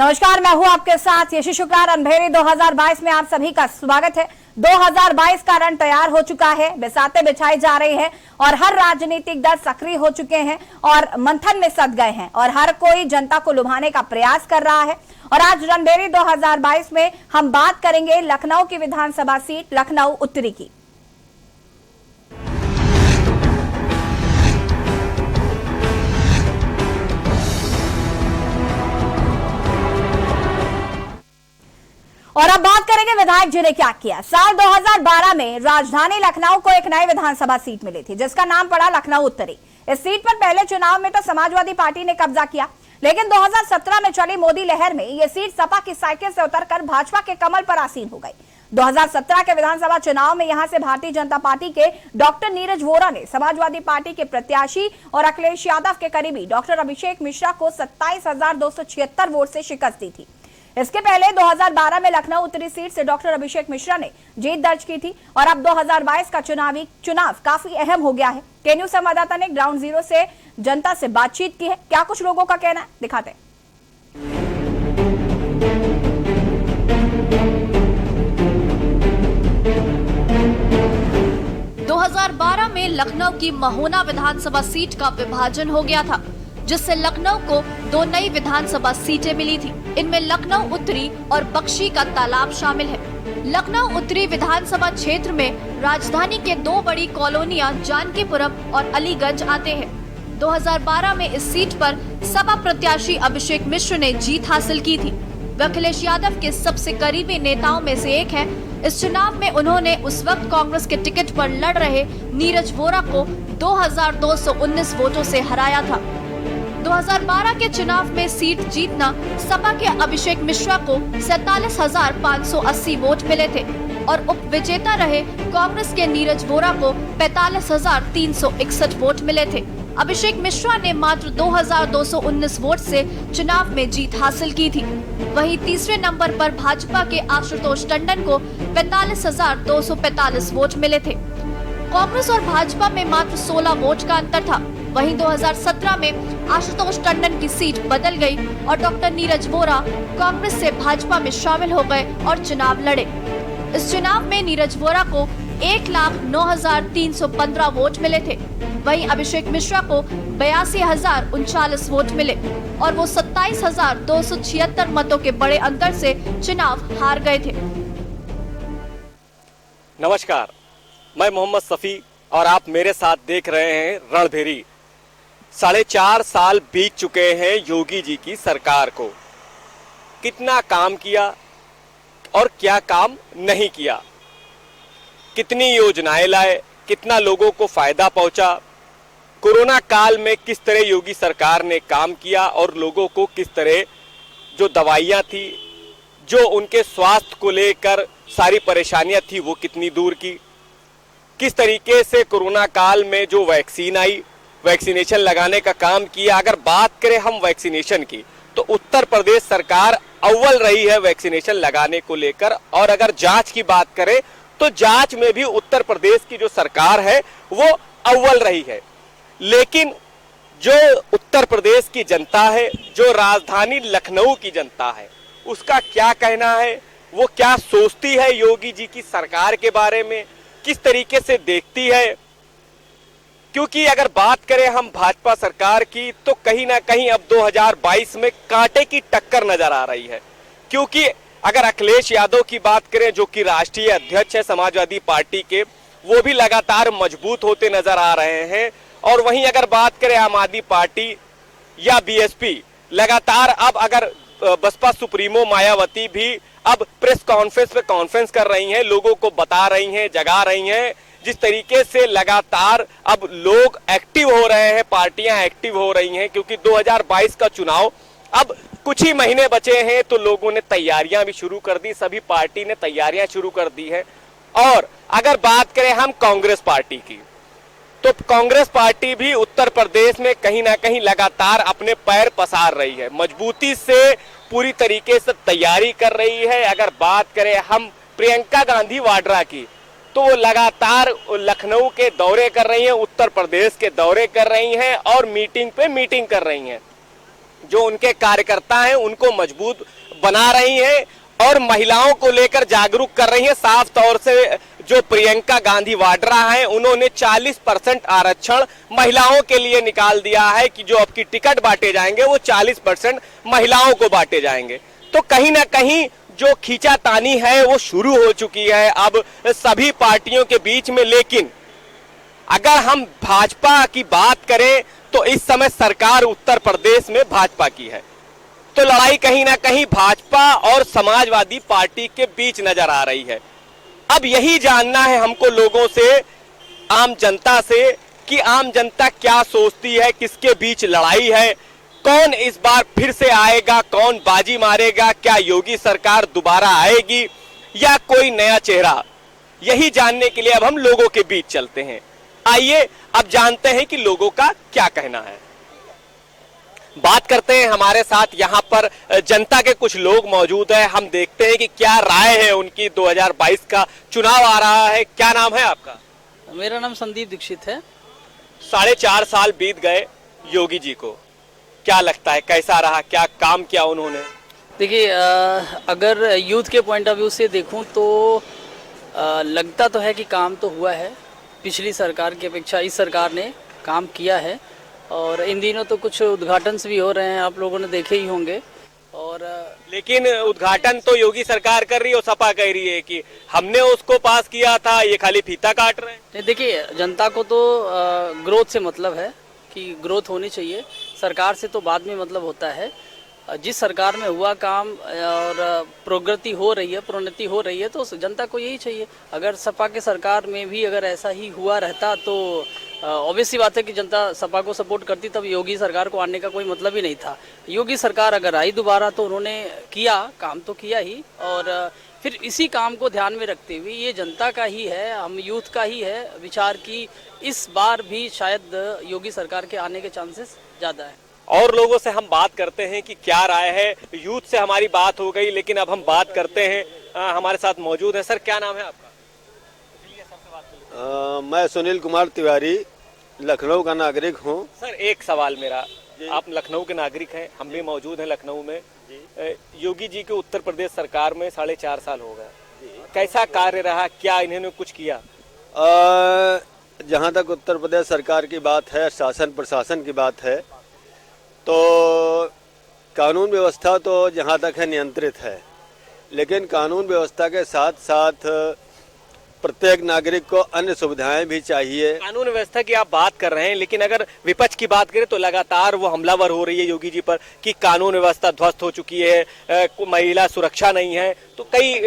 नमस्कार, मैं हूं आपके साथ यशी शुक्ला। रणभेरी 2022 में आप सभी का स्वागत है। 2022 का रण तैयार हो चुका है, बिसाते बिछाई जा रही है और हर राजनीतिक दल सक्रिय हो चुके हैं और मंथन में सध गए हैं और हर कोई जनता को लुभाने का प्रयास कर रहा है। और आज रणभेरी 2022 में हम बात करेंगे लखनऊ की विधानसभा सीट लखनऊ उत्तरी की। और अब बात करेंगे विधायक जी ने क्या किया। साल 2012 में राजधानी लखनऊ को एक नई विधानसभा सीट मिली थी जिसका नाम पड़ा लखनऊ उत्तरी। इस सीट पर पहले चुनाव में तो समाजवादी पार्टी ने कब्जा किया, लेकिन 2017 में चली मोदी लहर में यह सीट सपा की साइकिल से उतरकर भाजपा के कमल पर आसीन हो गई। 2017 के विधानसभा चुनाव में यहां से भारतीय जनता पार्टी के डॉक्टर नीरज वोरा ने समाजवादी पार्टी के प्रत्याशी और अखिलेश यादव के करीबी डॉक्टर अभिषेक मिश्रा को 27,276 वोट से शिकस्त दी थी। इसके पहले 2012 में लखनऊ उत्तरी सीट से डॉक्टर अभिषेक मिश्रा ने जीत दर्ज की थी और अब 2022 का चुनाव काफी अहम हो गया है। केन्यू संवाददाता ने ग्राउंड जीरो से जनता से बातचीत की है, क्या कुछ लोगों का कहना है दिखाते हैं। 2012 में लखनऊ की महोना विधानसभा सीट का विभाजन हो गया था, जिससे लखनऊ को 2 नई विधानसभा सीटें मिली थी। इनमें लखनऊ उत्तरी और बख्शी का तालाब शामिल है। लखनऊ उत्तरी विधानसभा क्षेत्र में राजधानी के 2 बड़ी कॉलोनियां जानकीपुरम और अलीगंज आते हैं। 2012 में इस सीट पर सपा प्रत्याशी अभिषेक मिश्र ने जीत हासिल की थी। वे अखिलेश यादव के सबसे करीबी नेताओं में से एक है। इस चुनाव में उन्होंने उस वक्त कांग्रेस के टिकट पर लड़ रहे नीरज वोरा को 2219 वोटों से हराया था। 2012 के चुनाव में सीट जीतना सपा के अभिषेक मिश्रा को 47,580 वोट मिले थे और उप विजेता रहे कांग्रेस के नीरज वोरा को 45,361 वोट मिले थे। अभिषेक मिश्रा ने मात्र 2,219 वोट से चुनाव में जीत हासिल की थी। वहीं तीसरे नंबर पर भाजपा के आशुतोष टंडन को 45,245 वोट मिले थे। कांग्रेस और भाजपा में मात्र 16 वोट का अंतर था। वहीं 2017 में आशुतोष टंडन की सीट बदल गई और डॉक्टर नीरज वोरा कांग्रेस से भाजपा में शामिल हो गए और चुनाव लड़े। इस चुनाव में नीरज वोरा को 1,09,315 वोट मिले थे। वहीं अभिषेक मिश्रा को 82,039 वोट मिले और वो 27,276 मतों के बड़े अंतर से चुनाव हार गए थे। नमस्कार, मैं मोहम्मद सफी और आप मेरे साथ देख रहे हैं रणभेरी। 4.5 साल बीत चुके हैं योगी जी की सरकार को। कितना काम किया और क्या काम नहीं किया, कितनी योजनाएं लाए, कितना लोगों को फायदा पहुंचा, कोरोना काल में किस तरह योगी सरकार ने काम किया और लोगों को किस तरह जो दवाइयां थी, जो उनके स्वास्थ्य को लेकर सारी परेशानियां थी वो कितनी दूर की, किस तरीके से कोरोना काल में जो वैक्सीन आई, वैक्सीनेशन लगाने का काम किया। अगर बात करें हम वैक्सीनेशन की तो उत्तर प्रदेश सरकार अव्वल रही है वैक्सीनेशन लगाने को लेकर। और अगर जांच की बात करें तो जांच में भी उत्तर प्रदेश की जो सरकार है वो अव्वल रही है। लेकिन जो उत्तर प्रदेश की जनता है, जो राजधानी लखनऊ की जनता है, उसका क्या कहना है, वो क्या सोचती है योगी जी की सरकार के बारे में, किस तरीके से देखती है। क्योंकि अगर बात करें हम भाजपा सरकार की तो कहीं ना कहीं अब 2022 में कांटे की टक्कर नजर आ रही है। क्योंकि अगर अखिलेश यादव की बात करें जो कि राष्ट्रीय अध्यक्ष है समाजवादी पार्टी के, वो भी लगातार मजबूत होते नजर आ रहे हैं। और वहीं अगर बात करें आम आदमी पार्टी या बीएसपी, लगातार अब अगर बसपा सुप्रीमो मायावती भी अब प्रेस कॉन्फ्रेंस पे कॉन्फ्रेंस कर रही हैं, लोगों को बता रही हैं, जगा रही हैं। जिस तरीके से लगातार अब लोग एक्टिव हो रहे हैं, पार्टियां एक्टिव हो रही हैं, क्योंकि 2022 का चुनाव अब कुछ ही महीने बचे हैं तो लोगों ने तैयारियां भी शुरू कर दी, सभी पार्टी ने तैयारियां शुरू कर दी है। और अगर बात करें हम कांग्रेस पार्टी की तो कांग्रेस पार्टी भी उत्तर प्रदेश में कहीं ना कहीं लगातार अपने पैर पसार रही है, मजबूती से पूरी तरीके से तैयारी कर रही है। अगर बात करें हम प्रियंका गांधी वाड्रा की तो वो लगातार लखनऊ के दौरे कर रही हैं, उत्तर प्रदेश के दौरे कर रही हैं और मीटिंग पे मीटिंग कर रही हैं। जो उनके कार्यकर्ता हैं उनको मजबूत बना रही हैं और महिलाओं को लेकर जागरूक कर रही हैं। साफ तौर से जो प्रियंका गांधी वाड्रा हैं उन्होंने 40% आरक्षण महिलाओं के लिए निकाल दिया है कि जो अब की टिकट बांटे जाएंगे वो 40% महिलाओं को बांटे जाएंगे। तो कहीं ना कहीं जो खींचातानी है वो शुरू हो चुकी है अब सभी पार्टियों के बीच में। लेकिन अगर हम भाजपा की बात करें तो इस समय सरकार उत्तर प्रदेश में भाजपा की है, तो लड़ाई कहीं ना कहीं भाजपा और समाजवादी पार्टी के बीच नजर आ रही है। अब यही जानना है हमको लोगों से, आम जनता से, कि आम जनता क्या सोचती है, किसके बीच लड़ाई है, कौन इस बार फिर से आएगा, कौन बाजी मारेगा, क्या योगी सरकार दोबारा आएगी या कोई नया चेहरा। यही जानने के लिए अब हम लोगों के बीच चलते हैं। आइए अब जानते हैं कि लोगों का क्या कहना है। बात करते हैं, हमारे साथ यहाँ पर जनता के कुछ लोग मौजूद हैं। हम देखते हैं कि क्या राय है उनकी। 2022 का चुनाव आ रहा है। क्या नाम है आपका? मेरा नाम संदीप दीक्षित है। 4.5 साल बीत गए योगी जी को, क्या लगता है कैसा रहा, क्या काम किया उन्होंने? देखिए, अगर यूथ के पॉइंट ऑफ व्यू से देखूं तो लगता तो है कि काम तो हुआ है। पिछली सरकार की अपेक्षा इस सरकार ने काम किया है और इन दिनों तो कुछ उद्घाटन भी हो रहे हैं, आप लोगों ने देखे ही होंगे। और लेकिन उद्घाटन तो योगी सरकार कर रही है और सपा कह रही है कि हमने उसको पास किया था, ये खाली फीता काट रहे हैं। देखिए, जनता को तो ग्रोथ से मतलब है कि ग्रोथ होनी चाहिए, सरकार से तो बाद में मतलब होता है। जिस सरकार में हुआ काम और प्रोन्नति हो रही है तो जनता को यही चाहिए। अगर सपा के सरकार में भी अगर ऐसा ही हुआ रहता तो ऑब्वियस सी बात है कि जनता सपा को सपोर्ट करती, तब योगी सरकार को आने का कोई मतलब ही नहीं था। योगी सरकार अगर आई दोबारा तो उन्होंने किया, काम तो किया ही, और फिर इसी काम को ध्यान में रखते हुए ये जनता का ही है, हम यूथ का ही है विचार की इस बार भी शायद योगी सरकार के आने के चांसेस ज़्यादा है। और लोगों से हम बात करते हैं कि क्या राय है। यूथ से हमारी बात हो गई, लेकिन अब हम बात करते हैं, हमारे साथ मौजूद है। सर, क्या नाम है आपका? मैं सुनील कुमार तिवारी, लखनऊ का नागरिक हूँ। सर, एक सवाल मेरा, आप लखनऊ के नागरिक हैं, हम भी मौजूद हैं लखनऊ में। योगी जी के उत्तर प्रदेश सरकार में 4.5 साल हो गए, कैसा कार्य रहा, क्या इन्होंने कुछ किया? जहाँ तक उत्तर प्रदेश सरकार की बात है, शासन प्रशासन की बात है, तो कानून व्यवस्था तो जहाँ तक है नियंत्रित है, लेकिन कानून व्यवस्था के साथ साथ प्रत्येक नागरिक को अन्य सुविधाएं भी चाहिए। कानून व्यवस्था की आप बात कर रहे हैं, लेकिन अगर विपक्ष की बात करें तो लगातार वो हमलावर हो रही है योगी जी पर कि कानून व्यवस्था ध्वस्त हो चुकी है, महिला सुरक्षा नहीं है, तो कई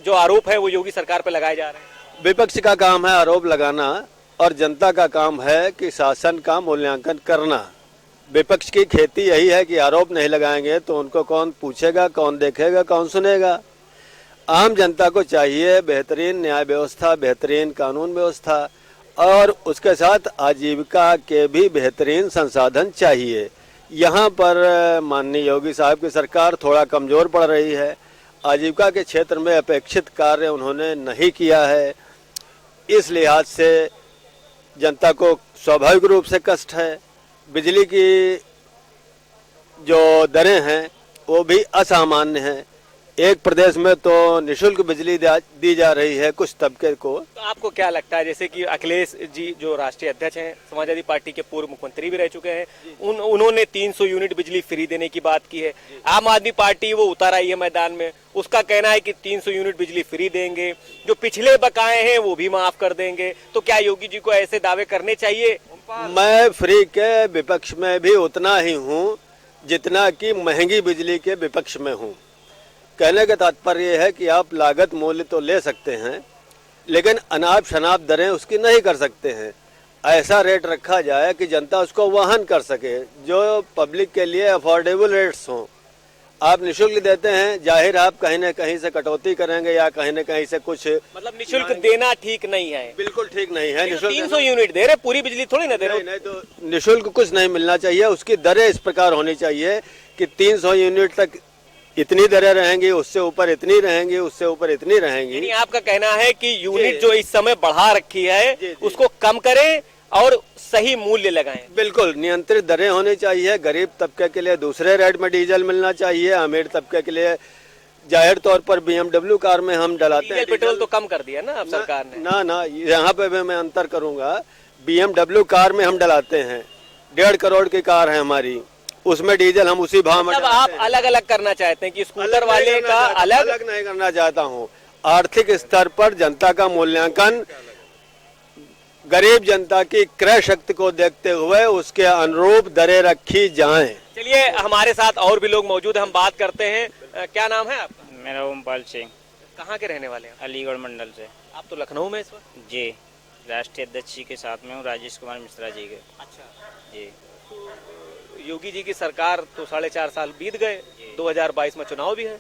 जो आरोप है वो योगी सरकार पर लगाए जा रहे हैं। विपक्ष का काम है आरोप लगाना और जनता का काम है कि शासन का मूल्यांकन करना। विपक्ष की खेती यही है कि आरोप नहीं लगाएंगे तो उनको कौन पूछेगा, कौन देखेगा, कौन सुनेगा। आम जनता को चाहिए बेहतरीन न्याय व्यवस्था, बेहतरीन कानून व्यवस्था और उसके साथ आजीविका के भी बेहतरीन संसाधन चाहिए। यहाँ पर माननीय योगी साहब की सरकार थोड़ा कमज़ोर पड़ रही है। आजीविका के क्षेत्र में अपेक्षित कार्य उन्होंने नहीं किया है। इस लिहाज से जनता को स्वाभाविक रूप से कष्ट है। बिजली की जो दरें हैं वो भी असामान्य हैं। एक प्रदेश में तो निःशुल्क बिजली दी जा रही है कुछ तबके को। तो आपको क्या लगता है, जैसे कि अखिलेश जी जो राष्ट्रीय अध्यक्ष हैं, समाजवादी पार्टी के पूर्व मुख्यमंत्री भी रह चुके हैं, उन्होंने 300 यूनिट बिजली फ्री देने की बात की है। आम आदमी पार्टी वो उतर आई है मैदान में, उसका कहना है कि 300 यूनिट बिजली फ्री देंगे, जो पिछले बकाए हैं वो भी माफ कर देंगे। तो क्या योगी जी को ऐसे दावे करने चाहिए? मैं फ्री के विपक्ष में भी उतना ही हूँ जितना कि महंगी बिजली के विपक्ष में हूँ। कहने का तात्पर्य है कि आप लागत मूल्य तो ले सकते हैं, लेकिन अनाप शनाप दरें उसकी नहीं कर सकते हैं। ऐसा रेट रखा जाए कि जनता उसको वहन कर सके, जो पब्लिक के लिए अफोर्डेबल रेट्स हों। आप निःशुल्क देते हैं, जाहिर आप कहीं न कहीं से कटौती करेंगे या कहीं न कहीं से कुछ, मतलब निःशुल्क देना ठीक नहीं है। बिल्कुल ठीक नहीं है। निःशुल्क 300 यूनिट दे रहे, पूरी बिजली थोड़ी ना दे रहे। नहीं तो निःशुल्क कुछ नहीं मिलना चाहिए। उसकी दरें इस प्रकार होनी चाहिए कि 300 यूनिट तक इतनी दरें रहेंगी, उससे ऊपर इतनी रहेंगी, उससे ऊपर इतनी रहेंगी। आपका कहना है कि यूनिट जो इस समय बढ़ा रखी है उसको कम करें और सही मूल्य लगाएं। बिल्कुल नियंत्रित दरें होनी चाहिए। गरीब तबके के लिए दूसरे रेट में डीजल मिलना चाहिए। अमीर तबके के लिए जाहिर तौर पर BMW कार में हम डलाते हैं डीजल पेट्रोल तो कम कर दिया ना अब सरकार ने। ना यहाँ पे भी मैं अंतर करूंगा। BMW कार में हम डलाते हैं, 1.5 करोड़ की कार है हमारी, उसमें डीजल हम उसी भाव में मतलब डलाते आप हैं। अलग अलग करना चाहते हैं कि स्कूटर वाले का अलग नहीं करना चाहता हूँ। आर्थिक स्तर पर जनता का मूल्यांकन गरीब जनता की क्रय शक्ति को देखते हुए उसके अनुरूप दरें रखी जाएं। चलिए हमारे साथ और भी लोग मौजूद हैं, हम बात करते हैं। क्या नाम है आपका? मेरा ओमपाल सिंह, कहाँ के रहने वाले हैं? अलीगढ़ मंडल से। आप तो लखनऊ में इस वक्त। जी, राष्ट्रीय अध्यक्ष जी के साथ में हूँ, राजेश कुमार मिश्रा जी के। अच्छा, जी, योगी जी की सरकार तो 4.5 साल बीत गए, 2022 में चुनाव भी है,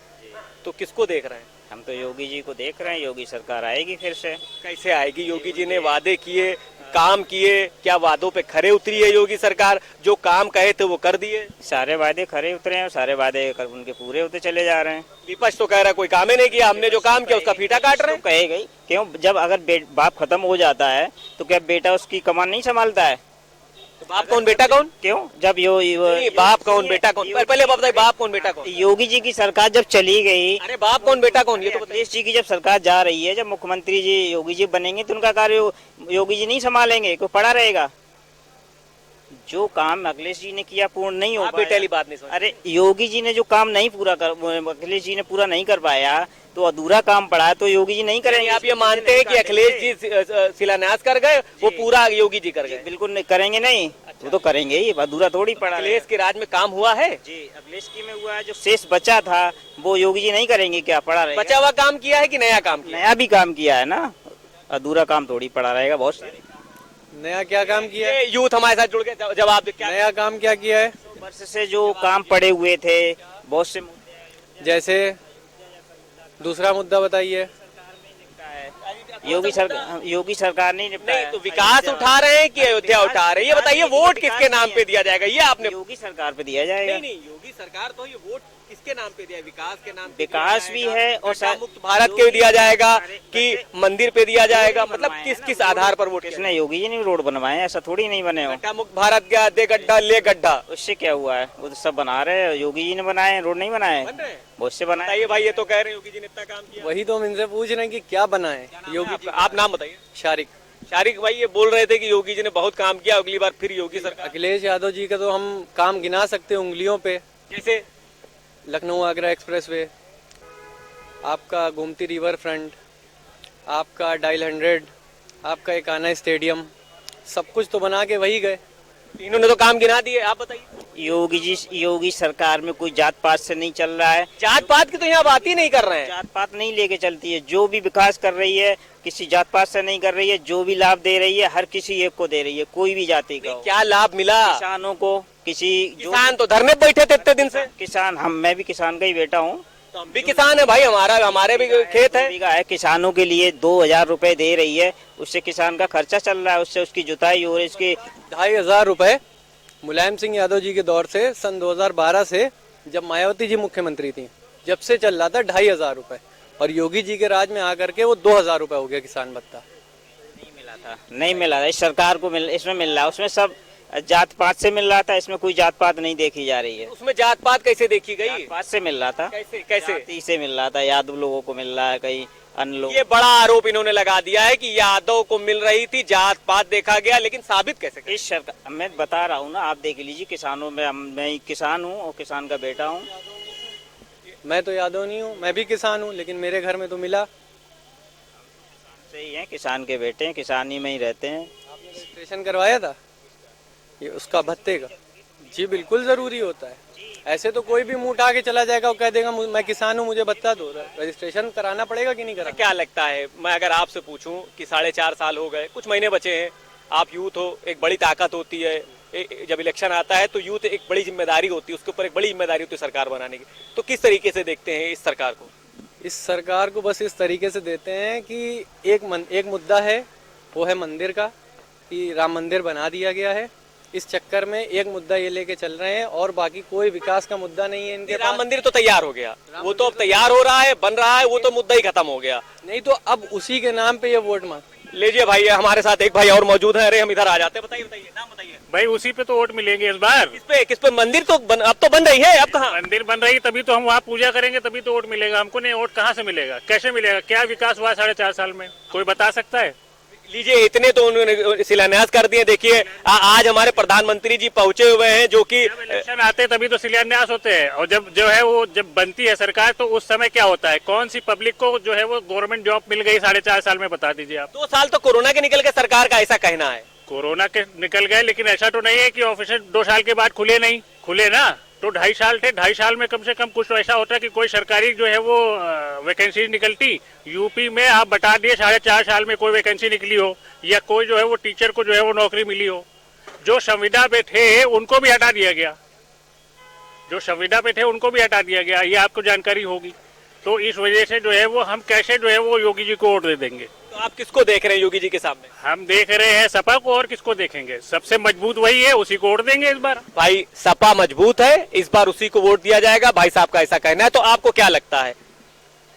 तो किसको देख रहे हैं? हम तो योगी जी को देख रहे हैं। योगी सरकार आएगी फिर से। कैसे आएगी? योगी जी ने वादे किए, काम किए, क्या वादों पे खरे उतरी है योगी सरकार? जो काम कहे थे वो कर दिए। सारे वादे खरे उतरे हैं और सारे वादे उनके पूरे होते चले जा रहे हैं। विपक्ष तो कह रहा है कोई काम ही नहीं किया, हमने जो काम किया उसका फीता काट रहे हैं। तो कहे गई क्यों? जब अगर बाप खत्म हो जाता है तो क्या बेटा उसकी कमान नहीं संभालता है? तो बाप कौन बेटा कौन? क्यों? जब नहीं, बाप कौन बेटा कौन? पहले बताइए, बाप कौन बेटा कौन? योगी जी की सरकार जब चली गई, अरे बाप कौन बेटा कौन, ये तो बताइए। अखिलेश जी की जब सरकार जा रही है, जब मुख्यमंत्री जी योगी जी बनेंगे तो उनका कार्य योगी जी नहीं संभालेंगे, कोई पड़ा रहेगा? जो काम अखिलेश जी ने किया पूर्ण नहीं हो आप पाया। बेटे वाली बात नहीं समझ। अरे योगी जी ने जो काम नहीं पूरा कर, अखिलेश जी ने पूरा नहीं कर पाया तो अधूरा काम पड़ा है, तो योगी जी नहीं करेंगे। आप ये मानते हैं कि अखिलेश जी शिलान्यास कर गए, वो पूरा योगी जी कर गए? बिल्कुल नहीं करेंगे, नहीं वो तो करेंगे ही, अधूरा थोड़ी पड़ा। अखिलेश के राज में काम हुआ है जी, अखिलेश की में हुआ है। जो शेष बचा था वो योगी जी नहीं करेंगे, क्या पड़ा रहेगा? बचा हुआ काम किया है कि नया काम किया? नया भी काम किया है ना, अधूरा काम थोड़ी पड़ा रहेगा। बहुत सारे नया क्या काम किया है? ये यूथ हमारे साथ जुड़ के जवाब दे। क्या नया काम क्या किया है? वर्ष से जो काम पड़े हुए थे, बहुत से मुद्दे जैसे दूसरा मुद्दा बताइए। योगी सरकार नहीं निपटाया। नहीं तो विकास उठा रहे हैं कि अयोध्या उठा रहे हैं? ये बताइए, वोट किसके नाम पे दिया जाएगा? ये आपने योगी सरकार पे दिया जाएगा। नहीं, योगी सरकार तो ये वोट किसके नाम पे दिया? विकास के नाम पे विकास भी है और गड्ढा मुक्त भारत के दिया जाएगा कि मंदिर पे दिया जाएगा? मतलब किस आधार पर वोट किया? किसने? योगी जी ने रोड बनवाए, ऐसा थोड़ी नहीं बने हो। गड्ढा मुक्त भारत गया, दे गड्ढा ले गड्ढा, उससे क्या हुआ है? वो तो सब बना रहे हैं, योगी जी ने बनाए, रोड नहीं बनाए, बन रहे हैं। बहुत से बनाए। बताइए भाई, ये तो कह रहे हैं योगी जी ने इतना काम किया। वही तो हम इनसे पूछ रहे हैं कि क्या बना है योगी जी। आप नाम बताइए। शारिक शारिक भाई ये बोल रहे थे कि योगी जी ने बहुत काम किया, अगली बार फिर योगी सरकार। अखिलेश यादव जी का तो हम काम गिना सकते हैं उंगलियों पे। जैसे लखनऊ आगरा एक्सप्रेसवे, आपका गोमती रिवर फ्रंट, आपका डायल 100, आपका एक आना स्टेडियम, सब कुछ तो बना के वही गए। इन्होंने तो काम गिना दिए। आप बताइए। योगी सरकार में कोई जात पात से नहीं चल रहा है। जात पात की तो यहाँ बात ही नहीं कर रहे हैं। जात पात नहीं लेके चलती है। जो भी विकास कर रही है किसी जात पात से नहीं कर रही है। जो भी लाभ दे रही है हर किसी एक को दे रही है, कोई भी जाति का हो। क्या लाभ मिला किसानों को? किसी किसान तो धरने पे बैठे थे इतने दिन से। किसान, मैं भी किसान का ही बेटा हूँ। तो हम भी किसान है भाई, हमारे भी खेत है। बीघा है, किसानों के लिए 2000 रुपए दे रही है, उससे किसान का खर्चा चल रहा है, उससे उसकी जुताई और इसकी 2500 रुपए मुलायम सिंह यादव जी के दौर से सन 2012 से, जब मायावती जी मुख्यमंत्री थी, जब से चल रहा था 2500 रुपए, और योगी जी के राज में आकर के वो 2000 रुपए हो गया किसान भत्ता। नहीं मिला था। इस सरकार को इसमें मिल रहा है। उसमें सब जात पात से मिल रहा था, इसमें कोई जात पात नहीं देखी जा रही है। उसमें जात पात कैसे देखी गई? जात पात से मिल रहा था। कैसे जाति से मिल रहा था, यादव लोगों को मिल रहा है, कई अन्य लोग। ये बड़ा आरोप इन्होंने लगा दिया है कि यादव को मिल रही थी, जात पात देखा गया, लेकिन साबित कैसे करें? इस सरकार, मैं बता रहा हूँ ना, आप देख लीजिए। किसानों में मैं किसान हूँ और किसान का बेटा हूँ। मैं तो यादव नहीं हूँ, मैं भी किसान हूँ, लेकिन मेरे घर में तो मिला। सही है, किसान के बेटे हैं, किसानी में ही रहते हैं। आपने रजिस्ट्रेशन करवाया था ये उसका भत्ते का? जी बिल्कुल जरूरी होता है। ऐसे तो कोई भी मुंह उठा के चला जाएगा और कह देगा मैं किसान हूँ, मुझे भत्ता दो। रजिस्ट्रेशन कराना पड़ेगा कि नहीं कराना? क्या लगता है, मैं अगर आपसे पूछूं कि 4.5 साल हो गए, कुछ महीने बचे हैं, आप यूथ हो, एक बड़ी ताकत होती है, जब इलेक्शन आता है तो यूथ एक बड़ी जिम्मेदारी होती है, उसके ऊपर एक बड़ी जिम्मेदारी होती है सरकार बनाने की, तो किस तरीके से देखते हैं इस सरकार को? इस सरकार को बस इस तरीके से देते हैं कि एक मुद्दा है, वो है मंदिर का, कि राम मंदिर बना दिया गया है। इस चक्कर में एक मुद्दा ये लेके चल रहे हैं और बाकी कोई विकास का मुद्दा नहीं है इनके राम पास। मंदिर तो तैयार हो गया, वो तो अब तैयार हो रहा है, बन रहा है, वो तो मुद्दा ही खत्म हो गया। नहीं तो अब उसी के नाम पे ये वोट मांग। लीजिए भाई, हमारे साथ एक भाई और मौजूद है। अरे हम इधर आ जाते हैं। बताइए बताइए, नाम बताइए भाई। उसी पे तो वोट मिलेंगे इस बार। किस पे? मंदिर तो अब तो बन रही है, अब कहाँ? मंदिर बन रही है तभी तो हम वहाँ पूजा करेंगे, तभी तो वोट मिलेगा हमको। नहीं वोट कहाँ से मिलेगा, कैसे मिलेगा? क्या विकास हुआ 4.5 साल में, कोई बता सकता है? लीजिए, इतने तो उन्होंने शिलान्यास कर दिए। देखिए आज हमारे प्रधानमंत्री जी पहुंचे हुए हैं, जो कि इलेक्शन आते तभी तो शिलान्यास होते हैं, और जब जो है वो जब बनती है सरकार तो उस समय क्या होता है? कौन सी पब्लिक को जो है वो गवर्नमेंट जॉब मिल गई 4.5 साल में, बता दीजिए आप। 2 साल तो कोरोना के निकल के सरकार का ऐसा कहना है। कोरोना के निकल गए, लेकिन ऐसा तो नहीं है कि ऑफिस 2 साल के बाद खुले नहीं, खुले ना। तो 2.5 साल थे, 2.5 साल में कम से कम कुछ तो ऐसा होता है कि कोई सरकारी जो है वो वैकेंसी निकलती। यूपी में आप बता दिए 4.5 साल में कोई वैकेंसी निकली हो, या कोई जो है वो टीचर को जो है वो नौकरी मिली हो। जो संविदा पे थे उनको भी हटा दिया गया, जो संविदा पे थे उनको भी हटा दिया गया, ये आपको जानकारी होगी। तो इस वजह से जो है वो हम कैसे जो है वो योगी जी को वोट दे देंगे? तो आप किसको देख रहे हैं योगी जी के सामने? हम देख रहे हैं सपा को, और किसको देखेंगे? सबसे मजबूत वही है, उसी को वोट देंगे इस बार। भाई सपा मजबूत है, इस बार उसी को वोट दिया जाएगा, भाई साहब का ऐसा कहना है। तो आपको क्या लगता है?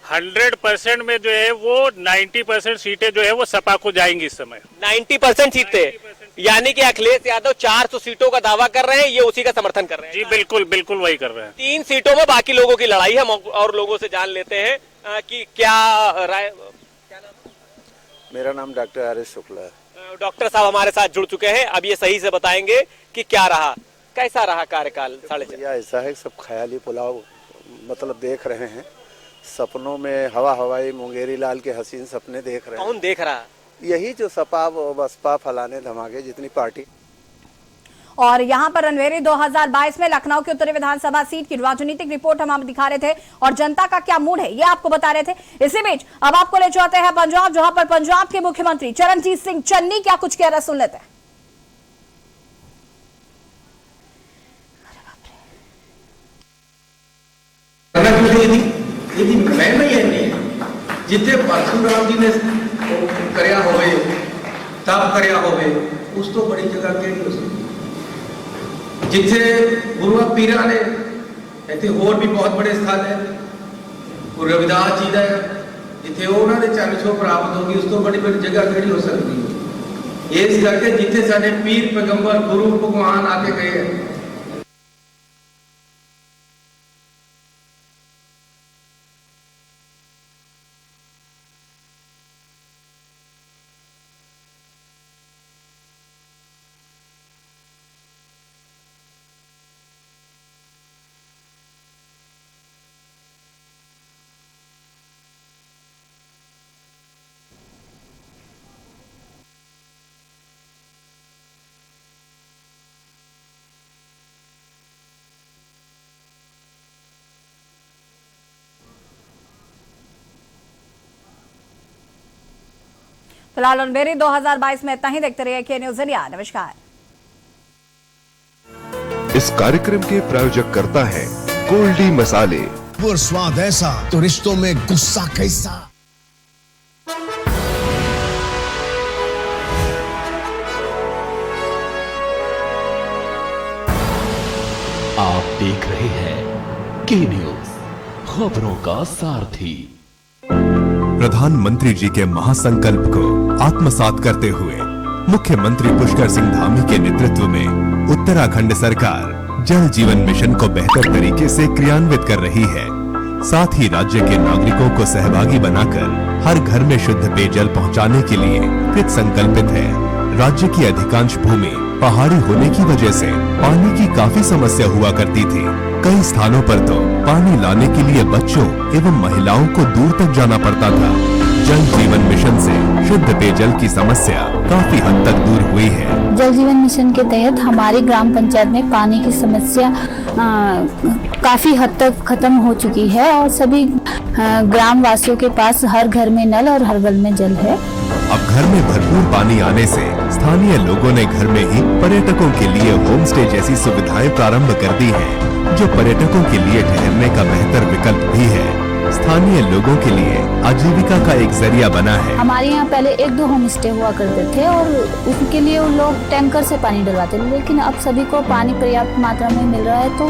100% में जो है वो 90% सीटें जो है वो सपा को जाएंगी इस समय। 90% सीटें, यानी कि अखिलेश यादव 400 सीटों का दावा कर रहे हैं, ये उसी का समर्थन कर रहे हैं। जी बिल्कुल बिल्कुल वही कर रहे हैं। 3 सीटों में बाकी लोगों की लड़ाई है। हम और लोगों से जान लेते हैं कि क्या राय। मेरा नाम डॉक्टर आर एस शुक्ला है। डॉक्टर साहब हमारे साथ जुड़ चुके हैं, अब ये सही से बताएंगे कि क्या रहा, कैसा रहा कार्यकाल 4.5। ऐसा है, सब ख्याली पुलाव मतलब देख रहे हैं, सपनों में हवा हवाई मुंगेरी लाल के हसीन सपने देख रहे हैं। कौन देख रहा? यही जो सपा बसपा फलाने धमाके जितनी पार्टी। और यहाँ पर रणभेरी 2022 में लखनऊ की उत्तरी विधानसभा सीट की राजनीतिक रिपोर्ट हम दिखा रहे थे, और जनता का क्या मूड है ये आपको बता रहे थे। इसी बीच अब आपको ले जाते हैं पंजाब, जहां पर पंजाब के मुख्यमंत्री चरणजीत सिंह चन्नी क्या कुछ कह रहे, सुन लेते हैं। जिथे परशुराम जी ने करया होवे, तप करया होवे, उस तो बड़ी जगह केड़ी हो सकती? जिथे गुरुआ पीरा ने, इतने होर भी बहुत बड़े स्थान है, गुरु रविदास जी का, जिथे उन्होंने चरण छो प्राप्त होगी, उस तो बड़ी बड़ी जगह केड़ी हो सकती है? इस करके जिथे साडे पीर पैगंबर गुरु भगवान आके गए हैं। फिलहाल रणभेरी 2022 में इतना ही। देखते रहिए के न्यूज़ इंडिया। नमस्कार। इस कार्यक्रम के प्रायोजक करता है गोल्डी मसाले। और स्वाद ऐसा तो रिश्तों में गुस्सा कैसा। आप देख रहे हैं के न्यूज़, खबरों का सारथी। प्रधानमंत्री जी के महासंकल्प को आत्मसात करते हुए मुख्यमंत्री पुष्कर सिंह धामी के नेतृत्व में उत्तराखंड सरकार जल जीवन मिशन को बेहतर तरीके से क्रियान्वित कर रही है। साथ ही राज्य के नागरिकों को सहभागी बनाकर हर घर में शुद्ध पेयजल पहुंचाने के लिए कृत संकल्पित है। राज्य की अधिकांश भूमि पहाड़ी होने की वजह से पानी की काफी समस्या हुआ करती थी। कई स्थानों पर तो पानी लाने के लिए बच्चों एवं महिलाओं को दूर तक जाना पड़ता था। जल जीवन मिशन से शुद्ध पेयजल की समस्या काफी हद तक दूर हुई है। जल जीवन मिशन के तहत हमारी ग्राम पंचायत में पानी की समस्या काफी हद तक खत्म हो चुकी है और सभी ग्राम वासियों के पास हर घर में नल और हर घर में जल है। अब घर में भरपूर पानी आने से स्थानीय लोगों ने घर में ही पर्यटकों के लिए होम स्टे जैसी सुविधाएं प्रारंभ कर दी हैं, जो पर्यटकों के लिए ठहरने का बेहतर विकल्प भी है। स्थानीय लोगों के लिए आजीविका का एक जरिया बना है। हमारे यहाँ पहले 1-2 होम स्टे हुआ करते थे और उनके लिए वो लोग टैंकर से पानी डलवाते थे, लेकिन अब सभी को पानी पर्याप्त मात्रा में मिल रहा है तो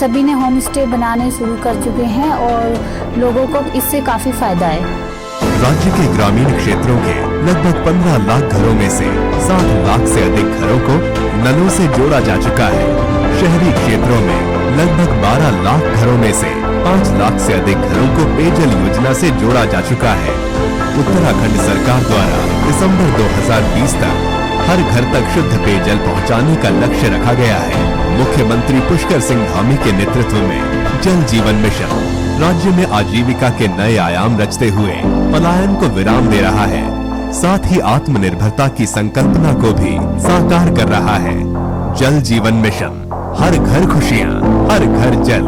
सभी ने होम स्टे बनाने शुरू कर चुके हैं और लोगों को इससे काफी फायदा है। राज्य के ग्रामीण क्षेत्रों के लगभग 15 लाख घरों में से 60 लाख से अधिक घरों को नलों से जोड़ा जा चुका है। शहरी क्षेत्रों में लगभग 12 लाख घरों में से 5 लाख से अधिक घरों को पेयजल योजना से जोड़ा जा चुका है। उत्तराखंड सरकार द्वारा दिसंबर 2020 तक हर घर तक शुद्ध पेयजल पहुंचाने का लक्ष्य रखा गया है। मुख्यमंत्री पुष्कर सिंह धामी के नेतृत्व में जल जीवन मिशन राज्य में आजीविका के नए आयाम रचते हुए पलायन को विराम दे रहा है, साथ ही आत्मनिर्भरता की संकल्पना को भी साकार कर रहा है। जल जीवन मिशन, हर घर खुशियां, हर घर जल।